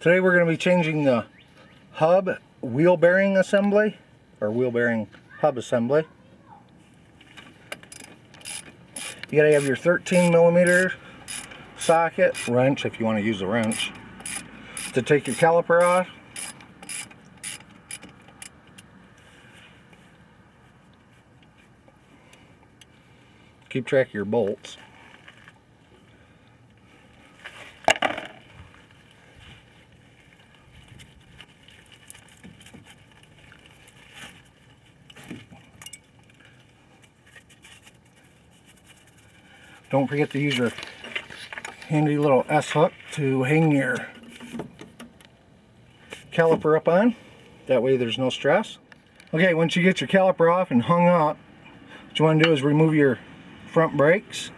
Today we're going to be changing the hub wheel bearing assembly, or wheel bearing hub assembly. You got to have your 13mm socket, wrench if you want to use a wrench, to take your caliper off. Keep track of your bolts. Don't forget to use your handy little S-hook to hang your caliper up on. That way there's no stress. Okay, once you get your caliper off and hung up, what you want to do is remove your front brakes.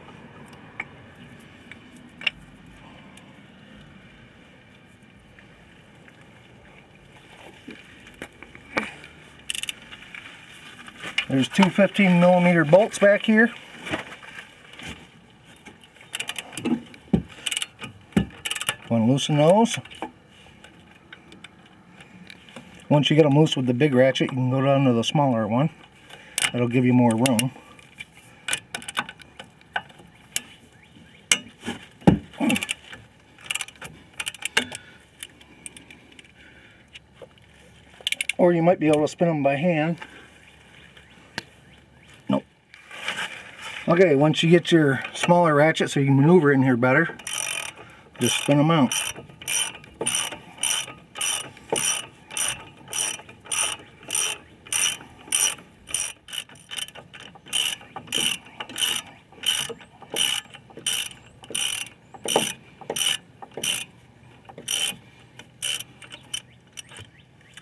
There's two 15mm bolts back here. Want to loosen those. Once you get them loose with the big ratchet, you can go down to the smaller one. That'll give you more room. Or you might be able to spin them by hand. Nope. Okay, once you get your smaller ratchet so you can maneuver in here better, just spin them out.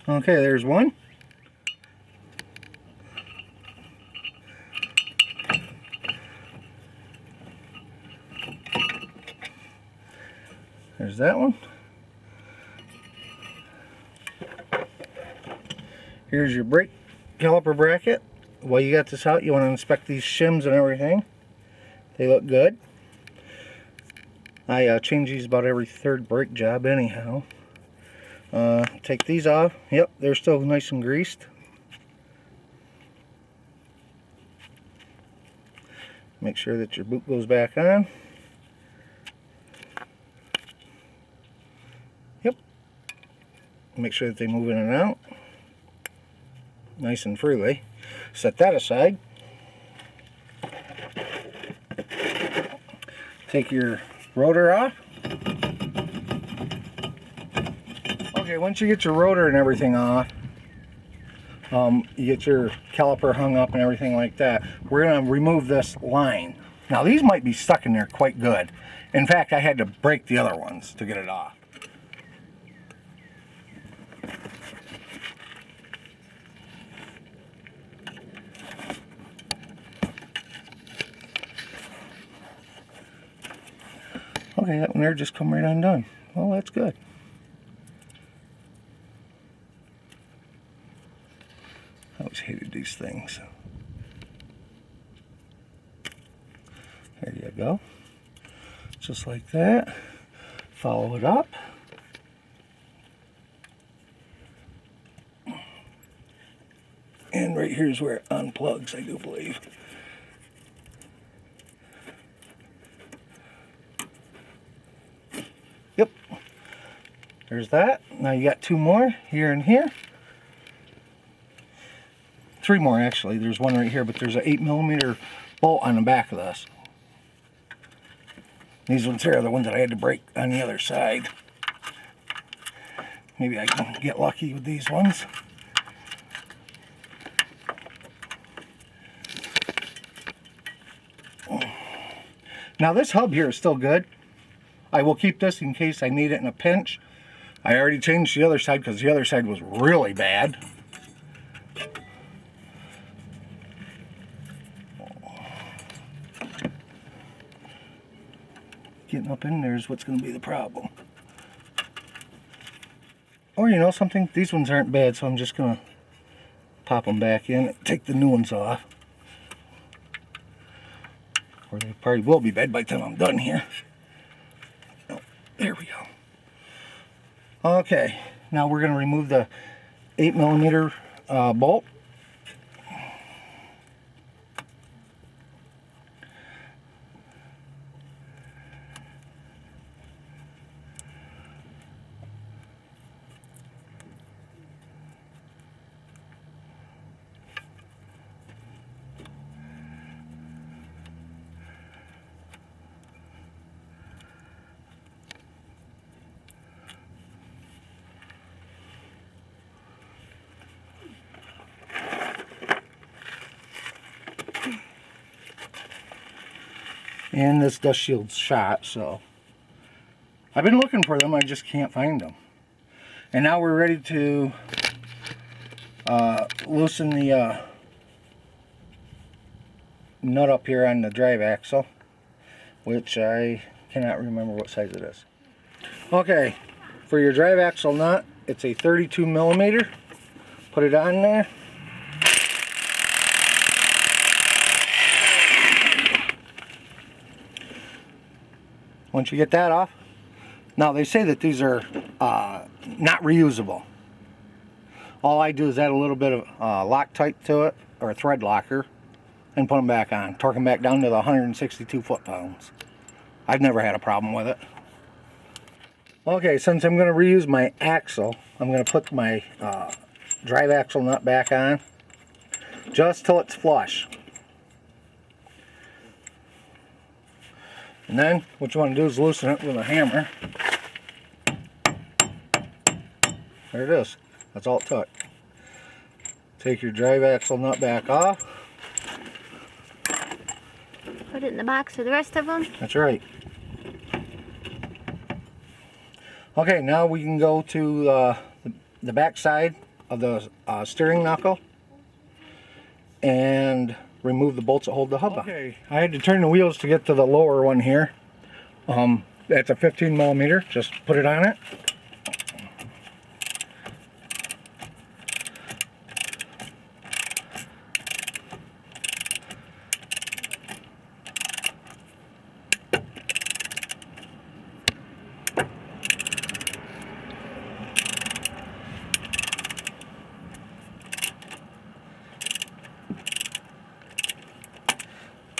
Okay, there's one. There's that one. Here's your brake caliper bracket. While you got this out, you want to inspect these shims and everything. They look good. I change these about every third brake job anyhow. Take these off. Yep, they're still nice and greased. Make sure that your boot goes back on. Yep. Make sure that they move in and out nice and freely. Set that aside. Take your rotor off. Okay, once you get your rotor and everything off, you get your caliper hung up and everything like that, we're going to remove this line. Now these might be stuck in there quite good. In fact, I had to break the other ones to get it off. Okay, that one there just come right undone. Well, that's good. I always hated these things. There you go. Just like that. Follow it up. And right here's where it unplugs, I do believe. Yep. There's that. Now you got two more here and here. Three more actually. There's one right here, but there's an 8mm bolt on the back of this. These ones here are the ones that I had to break on the other side. Maybe I can get lucky with these ones. Now this hub here is still good. I will keep this in case I need it in a pinch. I already changed the other side because the other side was really bad. Getting up in there is what's going to be the problem. Or you know something, these ones aren't bad, so I'm just going to pop them back in and take the new ones off. Or they probably will be bad by the time I'm done here. Oh, there we go. Okay, now we're going to remove the 8mm bolt. And this dust shield's shot, so I've been looking for them, I just can't find them. And now we're ready to loosen the nut up here on the drive axle, which I cannot remember what size it is. Okay, for your drive axle nut, it's a 32mm. Put it on there. Once you get that off, now they say that these are not reusable. All I do is add a little bit of Loctite to it, or a thread locker, and put them back on. Torque them back down to the 162 foot-pounds. I've never had a problem with it. Okay, since I'm going to reuse my axle, I'm going to put my drive axle nut back on, just till it's flush. And then what you want to do is loosen it with a hammer. There it is. That's all it took. Take your drive axle nut back off. Put it in the box for the rest of them. That's right. Okay, now we can go to the back side of the steering knuckle and remove the bolts that hold the hub on. Okay, I had to turn the wheels to get to the lower one here. That's a 15mm. Just put it on it.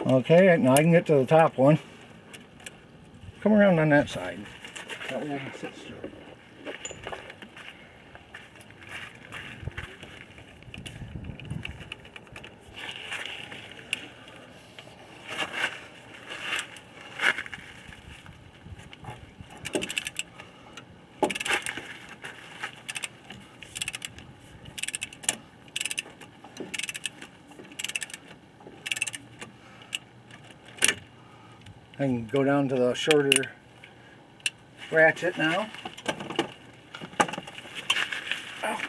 Okay, now I can get to the top one. Come around on that side. That way I can sit straight. I can go down to the shorter ratchet now. Ow.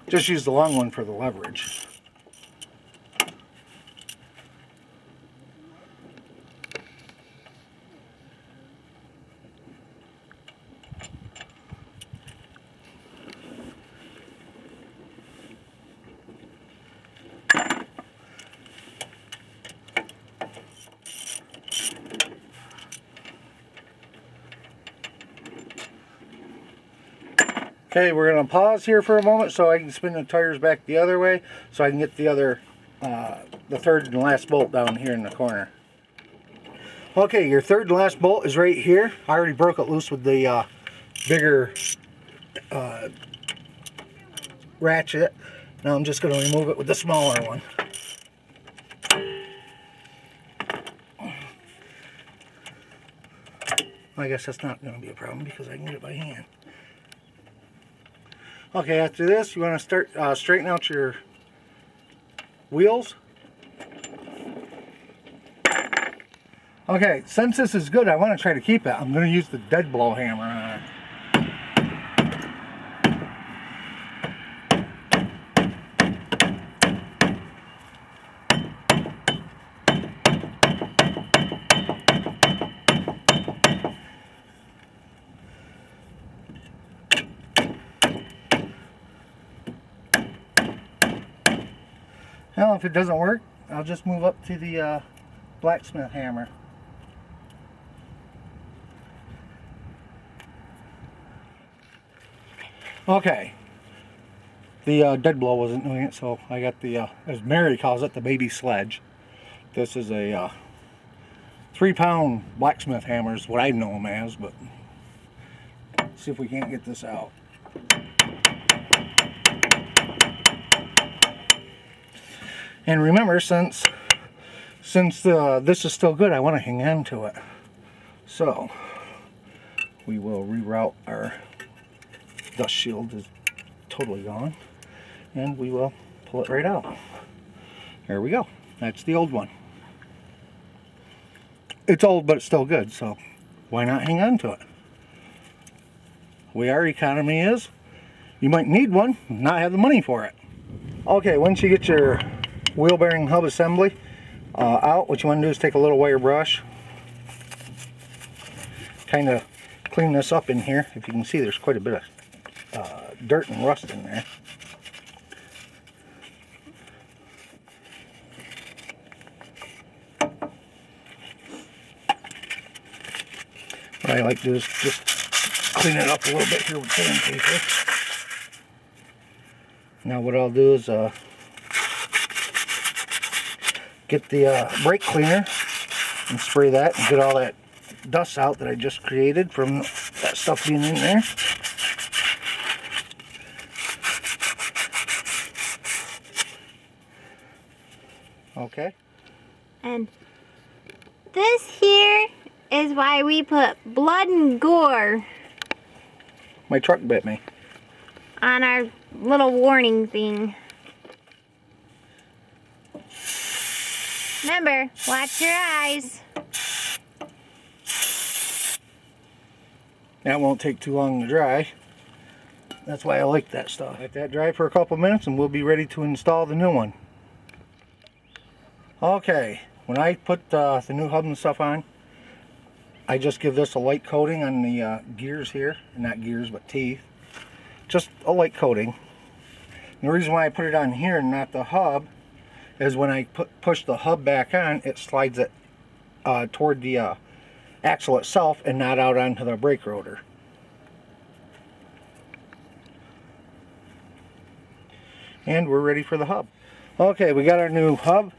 Just use the long one for the leverage. Okay, we're going to pause here for a moment so I can spin the tires back the other way so I can get the other, the third and last bolt down here in the corner. Okay, your third and last bolt is right here. I already broke it loose with the bigger ratchet. Now I'm just going to remove it with the smaller one. I guess that's not going to be a problem because I can get it by hand. Okay, after this, you want to start straighten out your wheels. Okay, since this is good, I want to try to keep it. I'm going to use the dead blow hammer on it. Well, if it doesn't work, I'll just move up to the blacksmith hammer. Okay. The dead blow wasn't doing it, so I got the, as Mary calls it, the baby sledge. This is a 3-pound blacksmith hammer is what I know them as, but see if we can't get this out. And remember, since this is still good, I want to hang on to it. So we will reroute our dust shield is totally gone, and we will pull it right out. There we go. That's the old one. It's old, but it's still good, so why not hang on to it? The way our economy is, you might need one, not have the money for it. Okay, once you get your wheel bearing hub assembly out, what you want to do is take a little wire brush, kind of clean this up in here. If you can see, there's quite a bit of dirt and rust in there. What I like to do is just clean it up a little bit here with sandpaper. Now what I'll do is get the brake cleaner and spray that and get all that dust out that I just created from that stuff being in there. Okay. And this here is why we put blood and gore My truck bit me. on our little warning thing. Remember, watch your eyes. That won't take too long to dry. That's why I like that stuff. Let that dry for a couple minutes and we'll be ready to install the new one. Okay, when I put the new hub and stuff on, I just give this a light coating on the gears here. Not gears, but teeth. Just a light coating. And the reason why I put it on here and not the hub is when I push the hub back on, it slides it toward the axle itself and not out onto the brake rotor. And we're ready for the hub. Okay, we got our new hub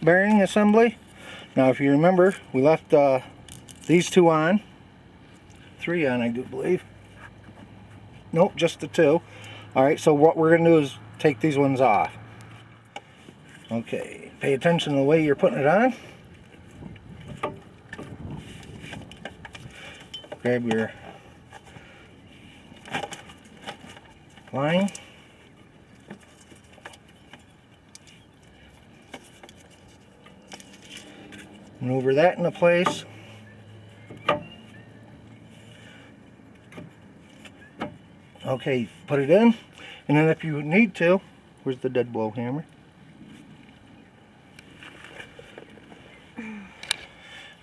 bearing assembly. Now if you remember, we left these two on. 3 on, I do believe. Nope, just the 2. Alright, so what we're going to do is take these ones off. Okay, pay attention to the way you're putting it on. Grab your line. Maneuver that into place. Okay, put it in, and then if you need to, where's the dead blow hammer? And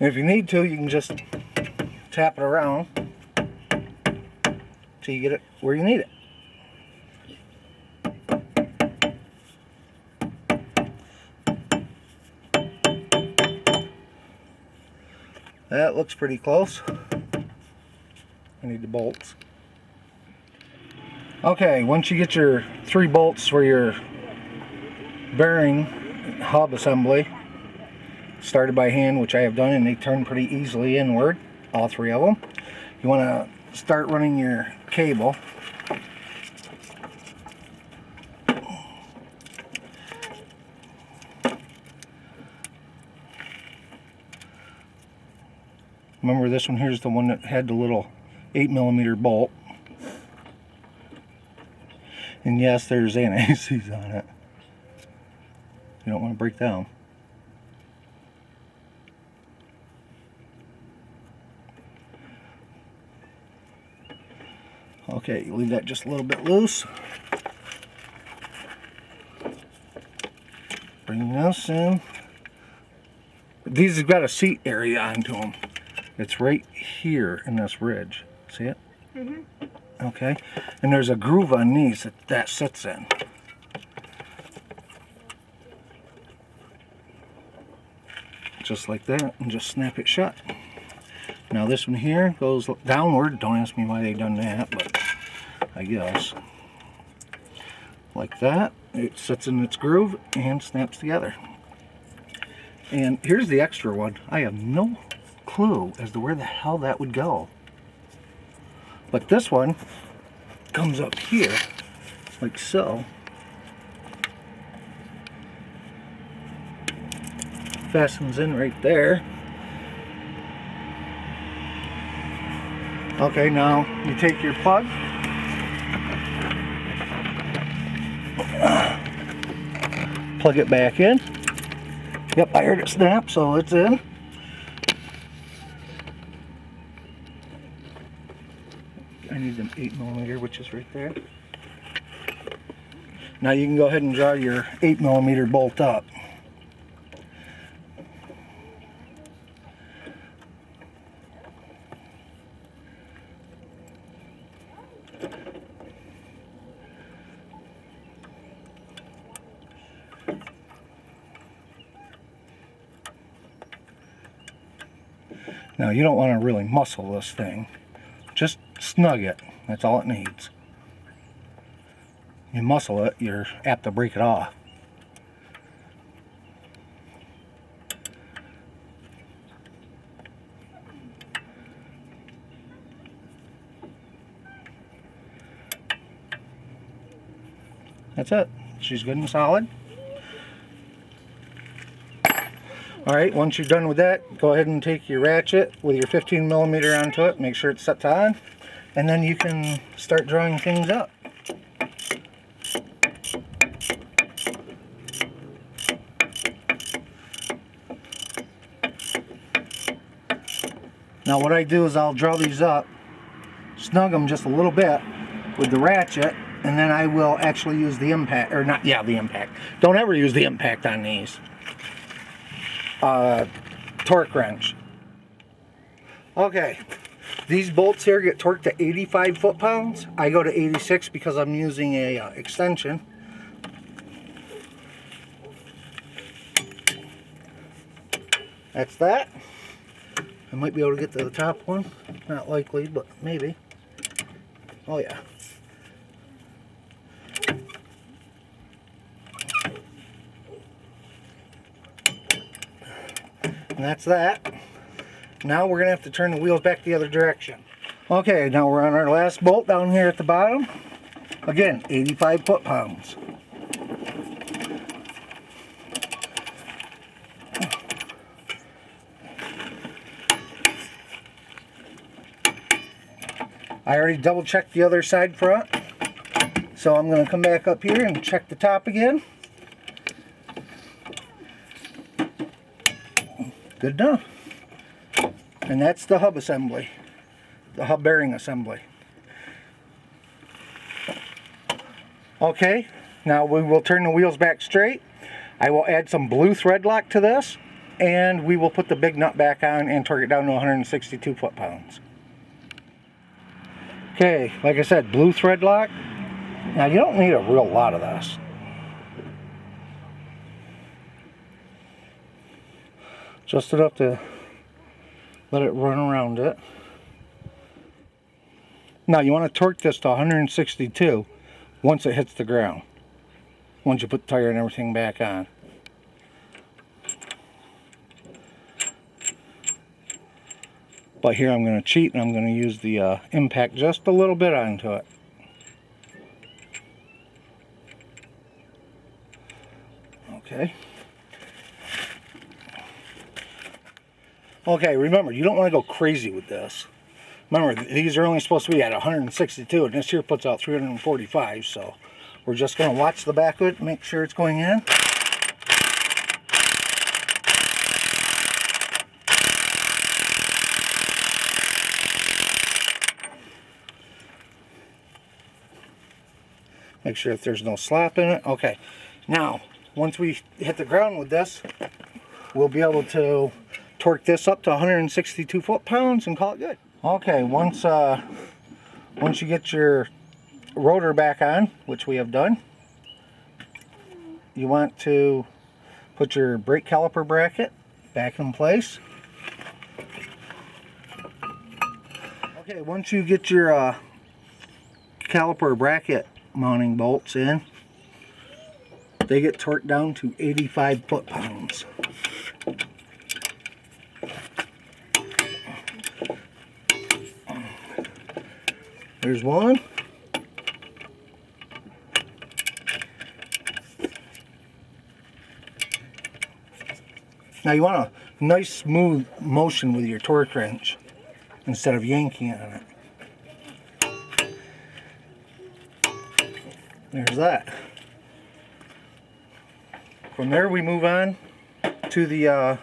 if you need to, you can just tap it around till you get it where you need it. That looks pretty close. I need the bolts. Okay, once you get your 3 bolts for your bearing hub assembly, started by hand, which I have done, and they turn pretty easily inward, all 3 of them. You want to start running your cable. Remember, this one here is the one that had the little 8mm bolt. And yes, there's anti-seize on it. You don't want to break down. Okay, leave that just a little bit loose. Bring this in. These have got a seat area onto them. It's right here in this ridge. See it? Mm-hmm. Okay, and there's a groove on these that sits in. Just like that, and just snap it shut. Now this one here goes downward. Don't ask me why they done that, but I I guess. Like that. It sits in its groove and snaps together. And here's the extra one. I have no clue as to where the hell that would go. But this one comes up here, like so. Fastens in right there. Okay, now you take your plug, plug it back in. Yep, I heard it snap, so it's in. I need an 8mm, which is right there. Now you can go ahead and draw your 8mm bolt up. Now you don't want to really muscle this thing. Just snug it. That's all it needs. You muscle it, you're apt to break it off. That's it. She's good and solid. Alright, once you're done with that, go ahead and take your ratchet with your 15mm onto it, make sure it's set to on, and then you can start drawing things up. Now what I do is I'll draw these up, snug them just a little bit with the ratchet, and then I will actually use the impact, or not, yeah, the impact. Don't ever use the impact on these. Torque wrench. Okay, these bolts here get torqued to 85 foot-pounds. I go to 86 because I'm using a extension. That's that. I might be able to get to the top one. Not likely, but maybe. Oh yeah. And that's that. Now we're going to have to turn the wheels back the other direction. Okay, now we're on our last bolt down here at the bottom. Again, 85 foot-pounds. I already double checked the other side front. So I'm going to come back up here and check the top again. Good enough. And that's the hub assembly, the hub bearing assembly. Okay, now we will turn the wheels back straight. I will add some blue thread lock to this, and we will put the big nut back on and torque it down to 162 foot-pounds. Okay, like I said, blue thread lock. Now you don't need a real lot of this. Just enough to let it run around it. Now you want to torque this to 162 once it hits the ground. Once you put the tire and everything back on. But here I'm going to cheat and I'm going to use the impact just a little bit onto it. Okay. Okay, remember, you don't want to go crazy with this. Remember, these are only supposed to be at 162, and this here puts out 345, so we're just going to watch the back of it, make sure it's going in. Make sure that there's no slop in it. Okay, now, once we hit the ground with this, we'll be able to torque this up to 162 foot-pounds and call it good. Okay, once you get your rotor back on, which we have done, you want to put your brake caliper bracket back in place. Okay, once you get your caliper bracket mounting bolts in, they get torqued down to 85 foot-pounds. There's one. Now you want a nice smooth motion with your torque wrench instead of yanking on it. There's that. From there we move on to the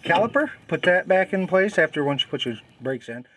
caliper. Put that back in place after once you put your brakes in.